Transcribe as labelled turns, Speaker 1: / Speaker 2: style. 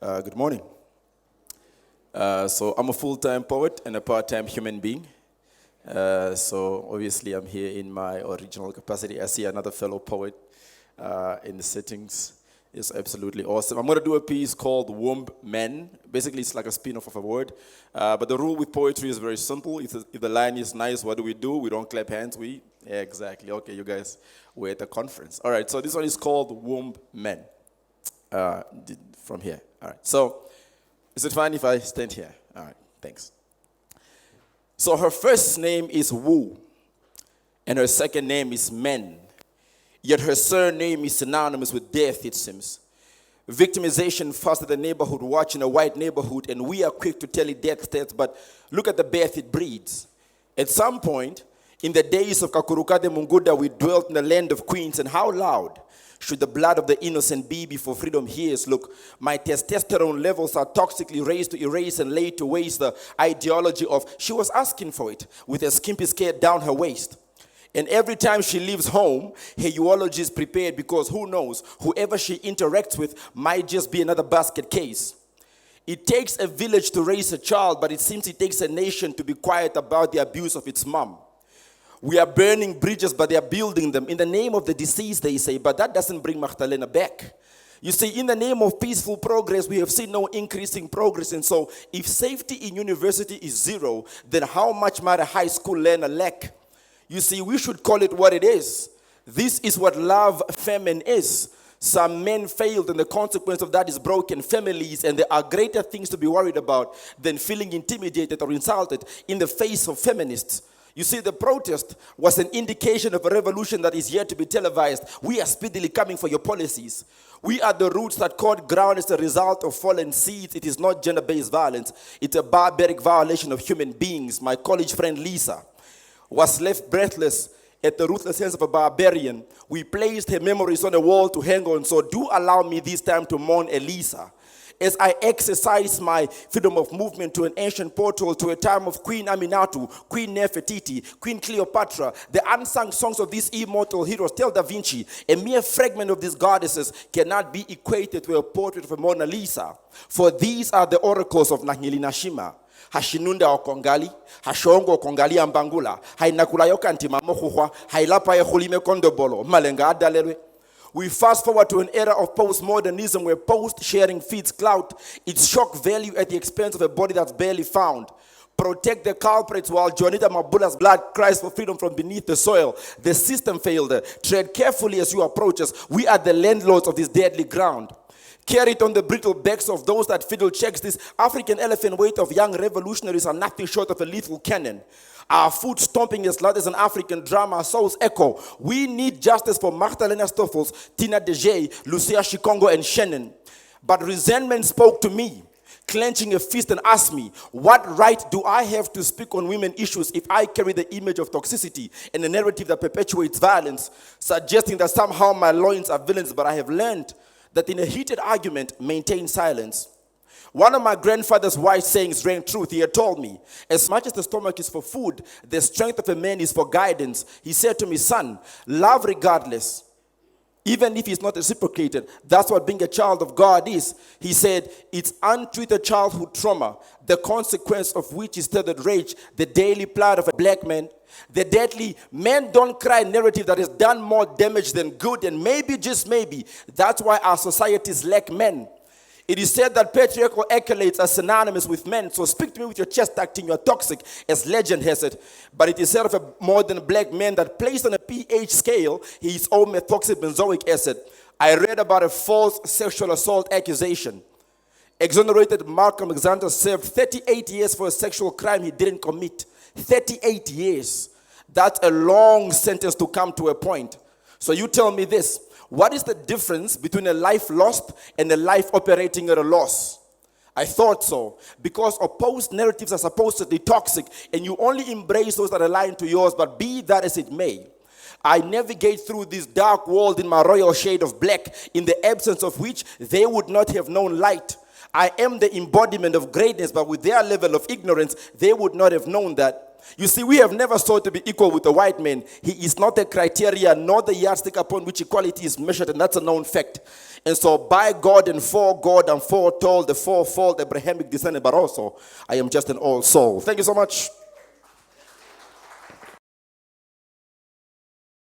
Speaker 1: Good morning. So I'm a full-time poet and a part-time human being. So obviously I'm here in my original capacity. I see another fellow poet in the settings. It's absolutely awesome. I'm going to do a piece called Womb Men. Basically, it's like a spin-off of a word. But the rule with poetry is very simple. If the line is nice, what do? We don't clap hands. Yeah, exactly. Okay, you guys were at the conference. All right, so this one is called Womb Men. From here. All right. So, is it fine if I stand here? All right. Thanks. So her first name is Wu, and her second name is Men. Yet her surname is synonymous with death, it seems. Victimization faster than neighborhood watch in a white neighborhood, and we are quick to tell it death stats, but look at the birth it breeds. At some point, in the days of Kakurukade Munguda, we dwelt in the land of queens, and how loud should the blood of the innocent be before freedom hears? Look, my testosterone levels are toxically raised to erase and lay to waste the ideology of she was asking for it with a skimpy skirt down her waist. And every time she leaves home, her eulogy is prepared because who knows, whoever she interacts with might just be another basket case. It takes a village to raise a child, but it seems it takes a nation to be quiet about the abuse of its mom. We are burning bridges, but they are building them in the name of the deceased, they say, but that doesn't bring Magdalena back. You see, in the name of peaceful progress, we have seen no increasing progress. And so if safety in university is zero, then how much might a high school learner lack? You see, we should call it what it is. This is what love famine is. Some men failed, and the consequence of that is broken families, and there are greater things to be worried about than feeling intimidated or insulted in the face of feminists. You see, the protest was an indication of a revolution that is yet to be televised. We are speedily coming for your policies. We are the roots that caught ground as a result of fallen seeds. It is not gender-based violence. It's a barbaric violation of human beings. My college friend Lisa was left breathless at the ruthless hands of a barbarian. We placed her memories on a wall to hang on. So do allow me this time to mourn Elisa, as I exercise my freedom of movement to an ancient portal, to a time of Queen Aminatu, Queen Nefertiti, Queen Cleopatra, the unsung songs of these immortal heroes. Tell Da Vinci, a mere fragment of these goddesses cannot be equated to a portrait of a Mona Lisa. For these are the oracles of Nashima. Hashinunda okongali, hashongo okongali ambangula, hainakula yokanti mamohuwa, hailapa ya hulime kondobolo, malenga adalelwe. We fast forward to an era of postmodernism where post-sharing feeds clout, its shock value at the expense of a body that's barely found. Protect the culprits while Jonita Mabula's blood cries for freedom from beneath the soil. The system failed. Tread carefully as you approach us. We are the landlords of this deadly ground. Carry it on the brittle backs of those that fiddle checks. This African elephant weight of young revolutionaries are nothing short of a lethal cannon. Our foot stomping as loud as an African drum, our souls echo. We need justice for Magdalena Stoffels, Tina Dejay, Lucia Shikongo, and Shannon. But resentment spoke to me, clenching a fist, and asked me, what right do I have to speak on women issues if I carry the image of toxicity and a narrative that perpetuates violence, suggesting that somehow my loins are villains? But I have learned that in a heated argument, maintain silence. One of my grandfather's wise sayings rang truth. He had told me, as much as the stomach is for food, the strength of a man is for guidance. He said to me, son, love regardless, even if it's not reciprocated. That's what being a child of God is. He said, it's untreated childhood trauma, the consequence of which is tethered rage, the daily plight of a black man. The deadly men don't cry narrative that has done more damage than good, and maybe, just maybe, that's why our societies lack men. It is said that patriarchal accolades are synonymous with men. So speak to me with your chest acting, you're toxic, as legend has it. But it is said of a modern black man that placed on a pH scale, he is all methoxy benzoic acid. I read about a false sexual assault accusation. Exonerated Malcolm Alexander served 38 years for a sexual crime he didn't commit. 38 years. That's a long sentence to come to a point. So you tell me this. What is the difference between a life lost and a life operating at a loss? I thought so. Because opposed narratives are supposedly toxic, and you only embrace those that align to yours, but be that as it may. I navigate through this dark world in my royal shade of black, in the absence of which they would not have known light. I am the embodiment of greatness, but with their level of ignorance, they would not have known that. You see, we have never sought to be equal with the white man. He is not the criteria, nor the yardstick upon which equality is measured, and that's a known fact. And so by God and for God and foretold the fourfold Abrahamic descendant, but also I am just an old soul. Thank you so much.